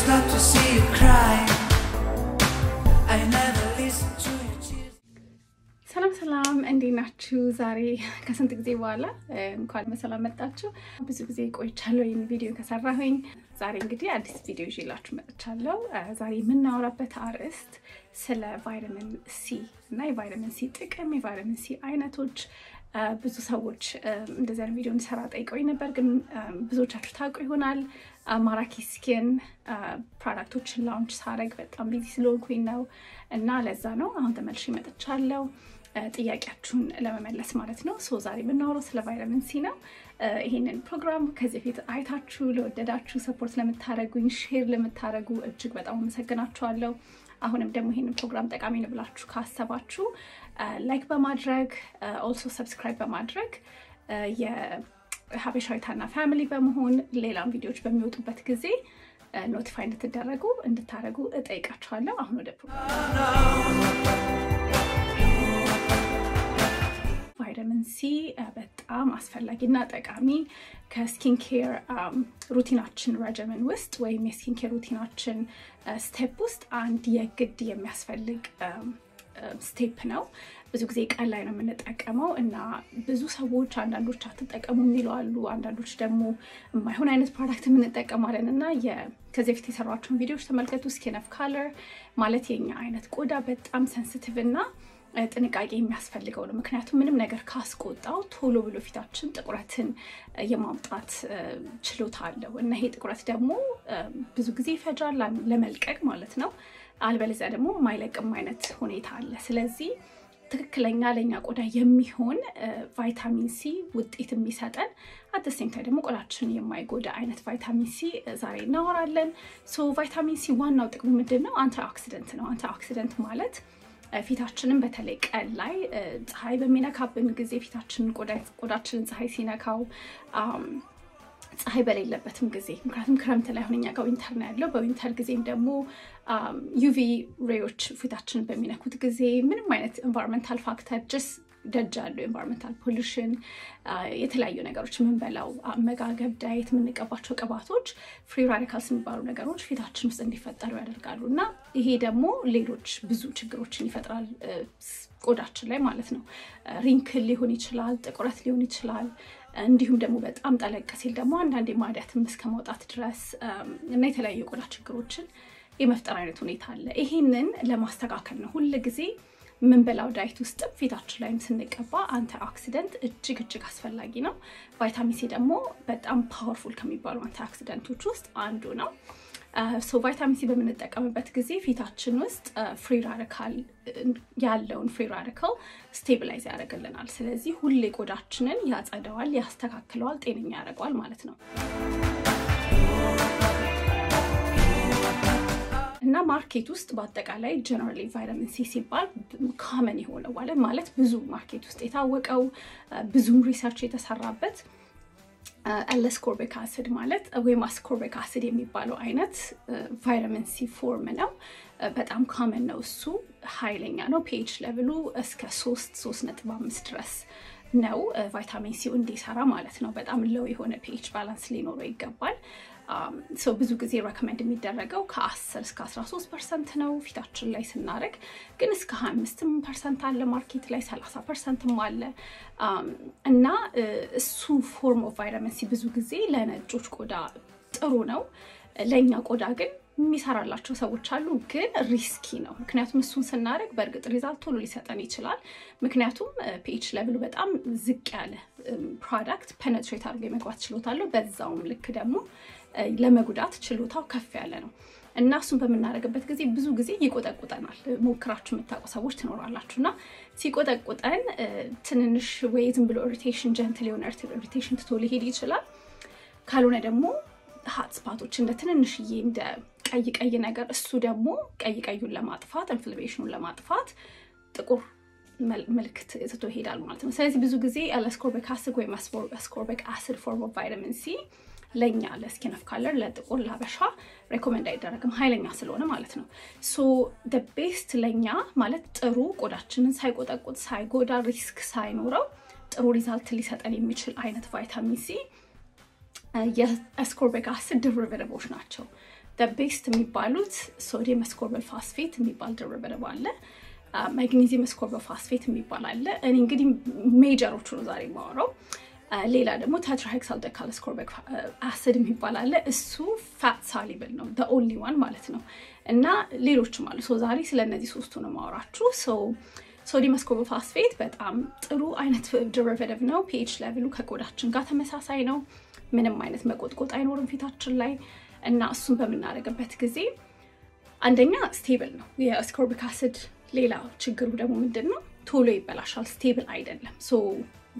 glad to see you cry. I never listen to your tears. ሰላም እንዴት ናችሁ? ዛሬ ከስንት ጊዜ በኋላ እንኳን በሰላም መጣችሁ። ብዙ ጊዜ ቆይቻለሁ ይሄን ቪዲዮ ከሰራሁኝ። ዛሬ እንግዲህ አዲስ ቪዲዮ ይዤላችሁ መጥቻለሁ። ዛሬ የምናወራበት አርዕስት ስለ ቫይታሚን ሲ እና የቫይታሚን ሲ ጥቅም፣ የቫይታሚን ሲ አይነቶች። ብዙ ሰዎች እንደዚህ አይነት ቪዲዮ እንሰራ ጠይቀውኝ ነበር፣ ግን ብዙዎቻችሁ ታውቁ ይሆናል ማራኪ ስኪን ፕሮዳክቶችን ላውንች ሳረግ በጣም ቢዚ ስለሆንኩኝ ነው እና ለዛ ነው አሁን ተመልሼ መጥቻለሁ ጥያቄያችሁን ለመመለስ ማለት ነው። ሶ ዛሬ የምናወራው ስለ ቫይታሚን ሲ ነው። ይሄንን ፕሮግራም ከዚህ በፊት አይታችሁ ለወደዳችሁ ሰፖርት ለምታረጉኝ ሼር ለምታረጉ እጅግ በጣም አመሰግናችኋለሁ። አሁንም ደግሞ ይሄንን ፕሮግራም ጠቃሚ ነው ብላችሁ ካሰባችሁ ላይክ በማድረግ also subscribe በማድረግ የሀበሻ ታና ፋሚሊ በመሆን ሌላም ቪዲዮዎች በሚወጡበት ጊዜ ኖቲፋይ እንድታረጉ እጠይቃችኋለሁ። አሁን ወደ ቫይታሚን ሲ በጣም አስፈላጊና ጠቃሚ ከስኪን ኬር ሩቲናችን ረጅመን ውስጥ ወይም የስኪን ኬር ሩቲናችን ስቴፕ ውስጥ አንድ የግድ የሚያስፈልግ ስቴፕ ነው። ብዙ ጊዜ ቀን ላይ ነው የምንጠቀመው እና ብዙ ሰዎች አንዳንዶች አትጠቀሙ ይላሉ፣ አንዳንዶች ደግሞ የማይሆን አይነት ፕሮዳክት የምንጠቀማለን እና ከዚህ በፊት የሰራኋቸውን ቪዲዮዎች ተመልከቱ። ስኪን ኦፍ ካለር ማለት የኛ አይነት ቆዳ በጣም ሴንሲቲቭ እና ጥንቃቄ የሚያስፈልገው ነው። ምክንያቱም ምንም ነገር ካስቆጣው ቶሎ ብሎ ፊታችን ጥቁረትን የማምጣት ችሎታ አለው እና ይሄ ጥቁረት ደግሞ ብዙ ጊዜ ይፈጃል ለመልቀቅ ማለት ነው። አልበለዚያ ደግሞ የማይለቅም አይነት ሁኔታ አለ። ስለዚህ ትክክለኛ ለኛ ቆዳ የሚሆን ቫይታሚን ሲ ውጤት የሚሰጠን አጥሴም ታዲያ ደግሞ ቆዳችን የማይጎዳ አይነት ቫይታሚን ሲ ዛሬ እናወራለን። ሶ ቫይታሚን ሲ ዋናው ጥቅሙ ምንድነው? አንቲኦክሲደንት ነው። አንቲኦክሲደንት ማለት ፊታችንን በተለይ ቀን ላይ ፀሐይ በሚነካብን ጊዜ ፊታችንን ቆዳችንን ፀሐይ ሲነካው ፀሐይ በሌለበትም ጊዜ ምክንያቱም ክረምት ላይ ሆነኛ ጋር ዊንተር ነው ያለው፣ በዊንተር ጊዜም ደግሞ ዩቪ ሬዎች ፊታችንን በሚነኩት ጊዜ ምንም አይነት ኤንቫይሮንመንታል ፋክተር ጀስት ደጃለው ኤንቫይሮንመንታል ፖሉሽን የተለያዩ ነገሮች ምንበላው አመጋገብ ዳይት ምንቀባቸው ቅባቶች ፍሪ ራዲካልስ የሚባሉ ነገሮች ፊታችን ውስጥ እንዲፈጠሩ ያደርጋሉ እና ይሄ ደግሞ ሌሎች ብዙ ችግሮችን ይፈጥራል ቆዳችን ላይ ማለት ነው። ሪንክል ሊሆን ይችላል፣ ጥቁረት ሊሆን ይችላል፣ እንዲሁም ደግሞ በጣም ጠለቅ ሲል ደግሞ አንዳንዴ ማዲያትም እስከመውጣት ድረስ እና የተለያዩ ቆዳ ችግሮችን የመፍጠር አይነት ሁኔታ አለ። ይሄንን ለማስተካከል ነው ሁሉ ጊዜ ምንበላው ዳይት ውስጥ ፊታችን ላይ ስንቀባ አንቲኦክሲደንት እጅግ አስፈላጊ ነው። ቫይታሚን ሲ ደግሞ በጣም ፓወርፉል ከሚባሉ አንቲኦክሲደንቶች ውስጥ አንዱ ነው። ሶ ቫይታሚን ሲ በምንጠቀምበት ጊዜ ፊታችን ውስጥ ፍሪ ራዲካል ያለውን ፍሪ ራዲካል ስቴቢላይዝ ያደርግልናል። ስለዚህ ሁሌ ቆዳችንን ያጸዳዋል፣ ያስተካክለዋል፣ ጤነኛ ያደርገዋል ማለት ነው። እና ማርኬት ውስጥ በአጠቃላይ ጀነራሊ ቫይታሚን ሲ ሲባል ኮመን የሆነው ማለት ብዙ ማርኬት ውስጥ የታወቀው ብዙ ሪሰርች የተሰራበት አስኮርቢክ አሲድ ማለት ወይም አስኮርቢክ አሲድ የሚባለው አይነት ቫይታሚን ሲ ፎርም ነው። በጣም ኮመን ነው። እሱ ኃይለኛ ነው። ፒኤች ሌቭሉ እስከ 3.5 ድረስ ነው ቫይታሚን ሲ እንዲሰራ ማለት ነው። በጣም ሎው የሆነ ፒኤች ባላንስ ሊኖረው ይገባል። ሶ ብዙ ጊዜ ሪኮመንድ የሚደረገው ከ10 እስከ 13% ነው ፊታችን ላይ ስናረግ፣ ግን እስከ 25% አለ ማርኬት ላይ 30%ም አለ እና እሱ ፎርም ኦፍ ቫይታሚን ሲ ብዙ ጊዜ ለነጮች ቆዳ ጥሩ ነው። ለኛ ቆዳ ግን የሚሰራላቸው ሰዎች አሉ፣ ግን ሪስኪ ነው። ምክንያቱም እሱን ስናረግ በእርግጥ ሪዛልት ቶሎ ሊሰጠን ይችላል። ምክንያቱም ፒኤች ሌቭሉ በጣም ዝቅ ያለ ፕሮዳክት ፔኔትሬት አድርጎ የመግባት ችሎታ አለው። በዛውም ልክ ደግሞ ለመጉዳት ችሎታው ከፍ ያለ ነው እና እሱን በመናረግበት ጊዜ ብዙ ጊዜ ይቆጠቁጠናል። ሞክራችሁ የምታውቁ ሰዎች ትኖራላችሁና ሲቆጠቁጠን ትንንሽ ወይ ዝም ብሎ ኢሪቴሽን ጀንትል የሆነ ኢሪቴሽን ትቶ ሊሄድ ይችላል። ካልሆነ ደግሞ ሃት ስፓቶች እንደ ትንንሽዬ እንደ ቀይ ነገር እሱ ደግሞ ቀዩን ለማጥፋት ኢንፍላሜሽኑን ለማጥፋት ጥቁር ምልክት ትቶ ይሄዳል ማለት ነው። ስለዚህ ብዙ ጊዜ አስኮርቢክ አሲድ ወይም አስኮርቢክ አሲድ ፎርም ኦፍ ቫይታሚን ሲ ለኛ ለስኪን ኦፍ ካለር ለጥቁር ላበሻ ሬኮመንድ አይደረግም ኃይለኛ ስለሆነ ማለት ነው። ሶ the best ለኛ ማለት ጥሩ ቆዳችንን ሳይቆጠቁጥ ሳይጎዳ ሪስክ ሳይኖረው ጥሩ ሪዛልት ሊሰጠን የሚችል አይነት ቫይታሚን ሲ የአስኮርቢክ አሲድ ዴሪቬቲቮች ናቸው። the best የሚባሉት ሶዲየም አስኮርቢል ፎስፌት የሚባል ደሪቬቲቭ አለ ማግኔዚየም አስኮርቢል ፎስፌት የሚባል አለ እኔ እንግዲህ ሜጀሮቹ ነው ዛሬ ማወራው ሌላ ደግሞ tetrahexyldexyl ascorbic acid የሚባል አለ እሱ fat soluble ነው the only one ማለት ነው እና ሌሎችም አሉ ሶ ዛሬ ስለነዚህ ሶስቱ ነው ማወራችሁ ሶ ሶዲየም አስኮርቢል ፎስፌት በጣም ጥሩ አይነት ደሪቬቲቭ ነው pH ሌቭሉ ከቆዳችን ጋር ተመሳሳይ ነው ምንም አይነት መቆጥቆጥ አይኖርም ፊታችን ላይ እና እሱን በመናረጋበት ጊዜ አንደኛ ስቴብል ነው የአስኮርቢክ አሲድ ሌላ ችግሩ ደግሞ ምንድነው ቶሎ ይበላሻል ስቴብል አይደለም ሶ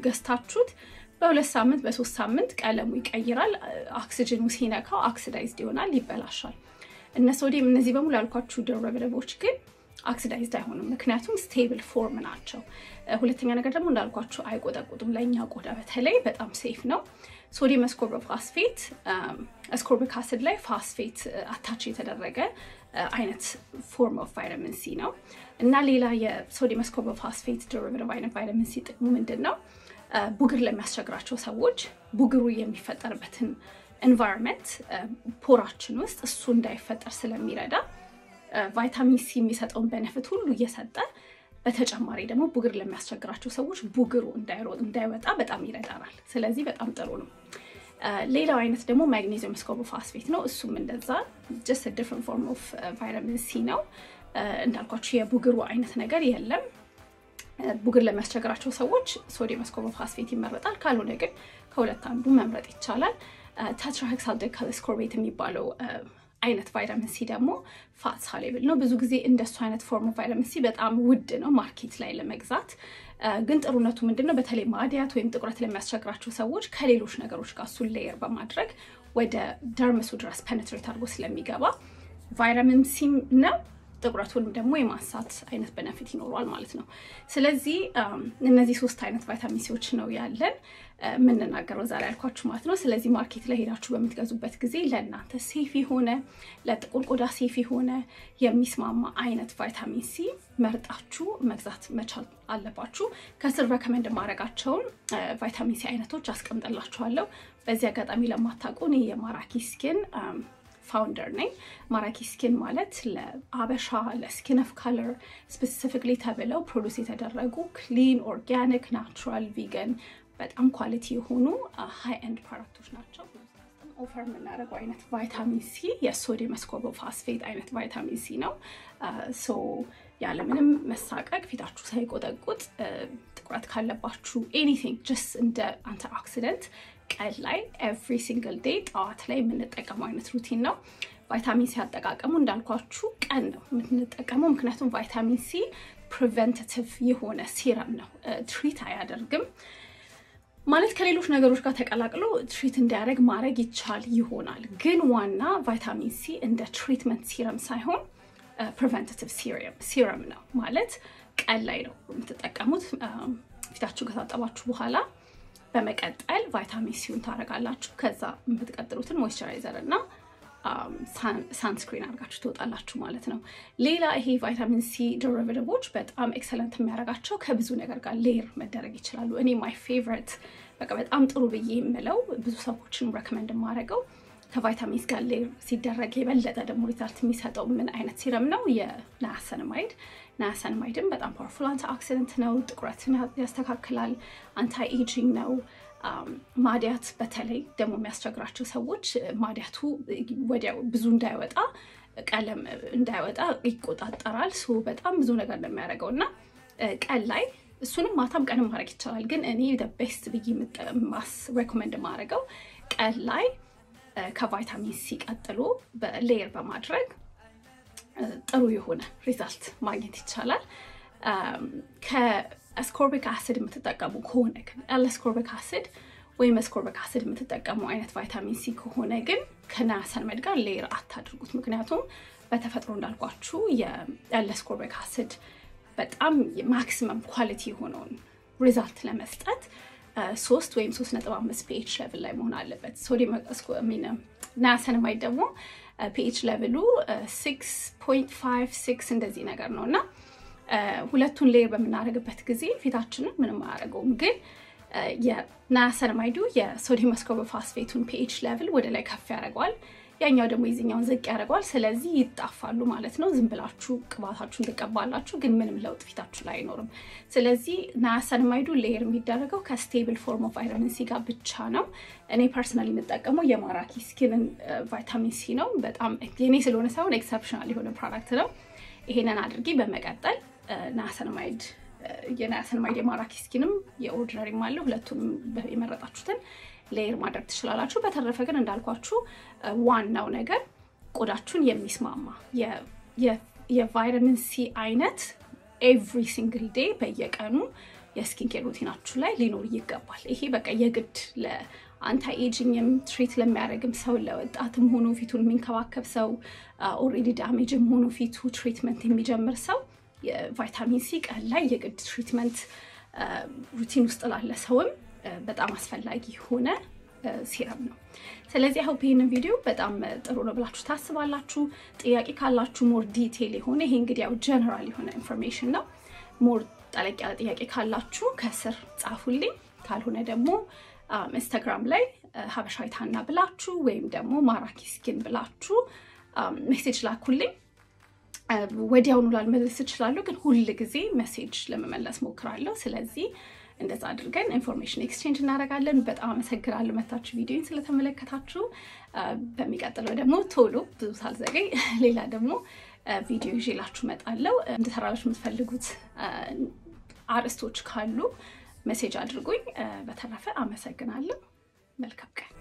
ገስታችሁት በ2 ሳምንት በ3 ሳምንት ቀለሙ ይቀይራል ኦክሲጅኑ ሲነካው ኦክሲዳይዝድ ይሆናል ይበላሻል እና ሶዲየም እነዚህ በሙሉ ያልኳችሁ ደሪቬቲቮች ግን ኦክሲዳይዝድ አይሆኑም ምክንያቱም ስቴብል ፎርም ናቸው ሁለተኛ ነገር ደግሞ እንዳልኳችሁ አይቆጠቁጡም ለኛ ቆዳ በተለይ በጣም ሴፍ ነው ሶዲየም አስኮርቢል ፎስፌት አስኮርቢክ አሲድ ላይ ፎስፌት አታች የተደረገ አይነት ፎርም ኦፍ ቫይታሚን ሲ ነው እና ሌላ የሶዲየም አስኮርቢል ፎስፌት ደሪቬቲቭ አይነት ቫይታሚን ሲ ጥቅሙ ምንድነው ቡግር ለሚያስቸግራቸው ሰዎች ቡግሩ የሚፈጠርበትን environment ፖራችን ውስጥ እሱ እንዳይፈጠር ስለሚረዳ ቫይታሚን ሲ የሚሰጠውን ቤኔፊት ሁሉ እየሰጠ በተጨማሪ ደግሞ ቡግር ለሚያስቸግራቸው ሰዎች ቡግሩ እንዳይወጣ በጣም ይረዳናል ስለዚህ በጣም ጥሩ ነው ሌላው አይነት ደግሞ ማግኔዚየም አስኮርቢል ፎስፌት ነው እሱም እንደዛ just a different form of vitamin C ነው እንዳልኳችሁ የቡግሩ አይነት ነገር የለም ቡግር ለሚያስቸግራቸው ሰዎች ሶዲየም አስኮርቢል ፎስፌት ይመረጣል ካልሆነ ግን ከሁለት አንዱ መምረጥ ይቻላል tetrahexyldexyl ascorbate የሚባለው አይነት ቫይታሚን ሲ ደግሞ ፋት ሳሌብል ነው ብዙ ጊዜ እንደሱ አይነት ፎርም ኦፍ ቫይታሚን ሲ በጣም ውድ ነው ማርኬት ላይ ለመግዛት ግን ጥሩነቱ ምንድነው በተለይ ማዲያት ወይም ጥቁረት ለሚያስቸግራቸው ሰዎች ከሌሎች ነገሮች ጋር ሱ ሌየር በማድረግ ወደ ደርምሱ ድረስ ፔኔትሬት አድርጎ ስለሚገባ ቫይታሚን ሲ ነው ጥቁረቱን ደግሞ የማንሳት አይነት ቤኔፊት ይኖራል ማለት ነው ስለዚህ እነዚህ ሶስት አይነት ቫይታሚን ሲዎች ነው ያለን ምንናገረው ዛሬ ያልኳችሁ ማለት ነው ስለዚህ ማርኬት ላይ ሄዳችሁ በመትገዙበት ጊዜ ለእናንተ ሴፍ ሆነ ለጥቁር ቆዳ ሴፍ ሆነ የሚስማማ አይነት ቫይታሚን ሲ መርጣችሁ መግዛት መቻል አለባችሁ ከስር ሬኮመንድ ማድረጋቸውን ቫይታሚን ሲ አይነቶች አስቀምጥላችኋለሁ በዚህ አጋጣሚ ለማታውቁ እኔ የማራኪ ስኪን founder ነኝ ማራኪ ስኪን ማለት ለአበሻ ለስኪን ኦፍ ከለር ስፔሲፊካሊ ተብለው ፕሮዲዩስ የተደረጉ ክሊን ኦርጋኒክ ናቹራል ቪጋን በጣም ኳሊቲ የሆኑ ሃይ ኤንድ ፕሮዳክቶች ናቸው ኦፈር የምናደርገው አይነት ቫይታሚን ሲ የሶዲየም አስኮርቢል ፎስፌት አይነት ቫይታሚን ሲ ነው ሶ ያለምንም መሳቀቅ ፊታችሁ ሳይቆጠቁጥ ጥቁረት ካለባችሁ anything just እንደ አንቲኦክሲደንት ቀን ላይ every single day ጣዋት ላይ የምንጠቀመው አይነት ሩቲን ነው ቫይታሚን ሲ አጠቃቀሙ እንዳልኳችሁ ቀን ነው የምንጠቀመው ምክንያቱም ቫይታሚን ሲ preventative የሆነ ሲረም ነው ትሪት አያደርግም ማለት ከሌሎች ነገሮች ጋር ተቀላቅሎ ትሪት እንዲያደርግ ማድረግ ይቻል ይሆናል ግን ዋና ቫይታሚን ሲ እንደ ትሪትመንት ሲረም ሳይሆን preventative serum ነው ማለት ቀን ላይ ነው የምትጠቀሙት ፊታችሁ ከታጠባችሁ በኋላ በመቀጠል ቫይታሚን ሲውን ታረጋላችሁ ከዛ የምትቀጥሉትን ሞይስቸራይዘር እና sunscreen አድርጋችሁ ትወጣላችሁ ማለት ነው ሌላ ይሄ ቫይታሚን ሲ ደሪቬቲቮች በጣም ኤክሰለንት የሚያደርጋቸው ከብዙ ነገር ጋር ሌየር መደረግ ይችላሉ እኔ my favorite በቃ በጣም ጥሩ ብዬ የምለው ብዙ ሰዎችን ሬኮመንድ ማድረገው ከቫይታሚንስ ጋር ሌየር ሲደረግ የበለጠ ደግሞ ሪዛልት የሚሰጠው ምን አይነት ሲረም ነው የናያሰናማይድ ናያሰናማይድም በጣም ፓወርፉል አንቲኦክሲደንት ነው ጥቁረትን ያስተካክላል አንታይ ኤጂንግ ነው ማዲያት በተለይ ደግሞ የሚያስቸግራቸው ሰዎች ማዲያቱ ወዲያው ብዙ እንዳይወጣ ቀለም እንዳይወጣ ይቆጣጠራል ሶ በጣም ብዙ ነገር እንደሚያደርገውና ቀን ላይ እሱንም ማታም ቀንም ማድረግ ይቻላል ግን እኔ the best ብዬ ማስ ሬኮመንድ ማድረገው ቀን ላይ ከቫይታሚን ሲ ቀጥሎ በሌየር በማድረግ ጥሩ የሆነ ሪዛልት ማግኘት ይቻላል ከአስኮርቢክ አሲድ የምትጠቀሙ ከሆነ ግን አስኮርቢክ አሲድ ወይም አስኮርቢክ አሲድ የምትጠቀሙ አይነት ቫይታሚን ሲ ከሆነ ግን ከናያሰናማይድ ጋር ሌየር አታድርጉት ምክንያቱም በተፈጥሮ እንዳልኳችሁ የአስኮርቢክ አሲድ በጣም ማክሲመም ኳሊቲ የሆነውን ሪዛልት ለመስጠት 3 ወይም 3.5 pH level ላይ መሆን አለበት ሶዲየም ናያሰናማይድ ደግሞ pH level 6.56 እንደዚህ ነገር ነውና ሁለቱን ሌየር በመናረግበት ጊዜ ፊታችንን ምንም አያረጋውም ግን የናያሰናማይዱ የሶዲየም አስኮርቢል ፎስፌቱን pH level ወደ ላይ ከፍ ያደርጋል ያኛው ደግሞ ይዝኛውን ዝቅ ያደርጋል ስለዚህ ይጣፋሉ ማለት ነው ዝም ብላችሁ ቅባታችሁን ተቀባላችሁ ግን ምንም ለውጥ ፊታችሁ ላይ አይኖርም ስለዚህ ናያሰናማይዱ ሌየር የሚደረገው ከስቴብል ፎርም ኦፍ ቫይታሚን ሲ ጋር ብቻ ነው እኔ ፐርሰናሊ የምጠቀመው የማራኪ ስኪንን ቫይታሚን ሲ ነው በጣም የኔ ስለሆነ ሳይሆን ኤክሰፕሽናል የሆነ ፕሮዳክት ነው ይሄንን አድርጊ በመቀጠል ናያሰናማይድ የማራኪ ስኪንም የኦርዲናሪ ማለት ሁለቱንም የመረጣችሁትን ሌየር ማድረግ ትችላላችሁ በተረፈ ግን እንዳልኳችሁ ዋናው ነገር ቆዳችሁን የሚስማማ የቫይታሚን ሲ አይነት every single day በየቀኑ የስኪን ኬር ሩቲናችሁ ላይ ሊኖር ይገባል ይሄ በቃ የግድ ለአንታይ ኤጂንግም ትሪት ለሚያደርግም ሰው ለወጣትም ሆኖ ፊቱን የሚንከባከብ ሰው ኦሬዲ ዳሜጅም ሆኖ ፊቱ ትሪትመንት የሚጀምር ሰው የቫይታሚን ሲ ቀን ላይ የግድ ትሪትመንት ሩቲን ውስጥ ላለ ሰውም በጣም አስፈላጊ ሆነ ሴረም ነው ስለዚህ አሁን ይሄን ቪዲዮ በጣም ጥሩ ነው ብላችሁ ታስባላችሁ ጥያቄ ካላችሁ ሞር ዲቴል ይሆነ ይሄ እንግዲህ ያው ጀነራል የሆነ ኢንፎርሜሽን ነው ሞር ጠለቅ ያለ ጥያቄ ካላችሁ ከስር ጻፉልኝ ካልሆነ ደግሞ ኢንስታግራም ላይ ሀበሻዊታና ብላችሁ ወይም ደግሞ ማራኪ ስኪን ብላችሁ ሜሴጅ ላኩልኝ ወዲያውኑ ላልመልስ እችላለሁ ግን ሁሉ ጊዜ ሜሴጅ ለመመለስ ሞክራለሁ ስለዚህ እንደዛ አድርገን ኢንፎርሜሽን ኤክስቼንጅ እናደርጋለን በጣም አመሰግናለሁ መታችሁ ቪዲዮን ስለተመለከታችሁ በሚቀጥለው ደግሞ ቶሎ ብዙ ሳልዘገይ ሌላ ደግሞ ቪዲዮ ይዤላችሁ መጣለው እንድሰራላችሁ የምትፈልጉት አርስቶች ካሉ ሜሴጅ አድርጉኝ በተረፈ አመሰግናለሁ መልካም ቀን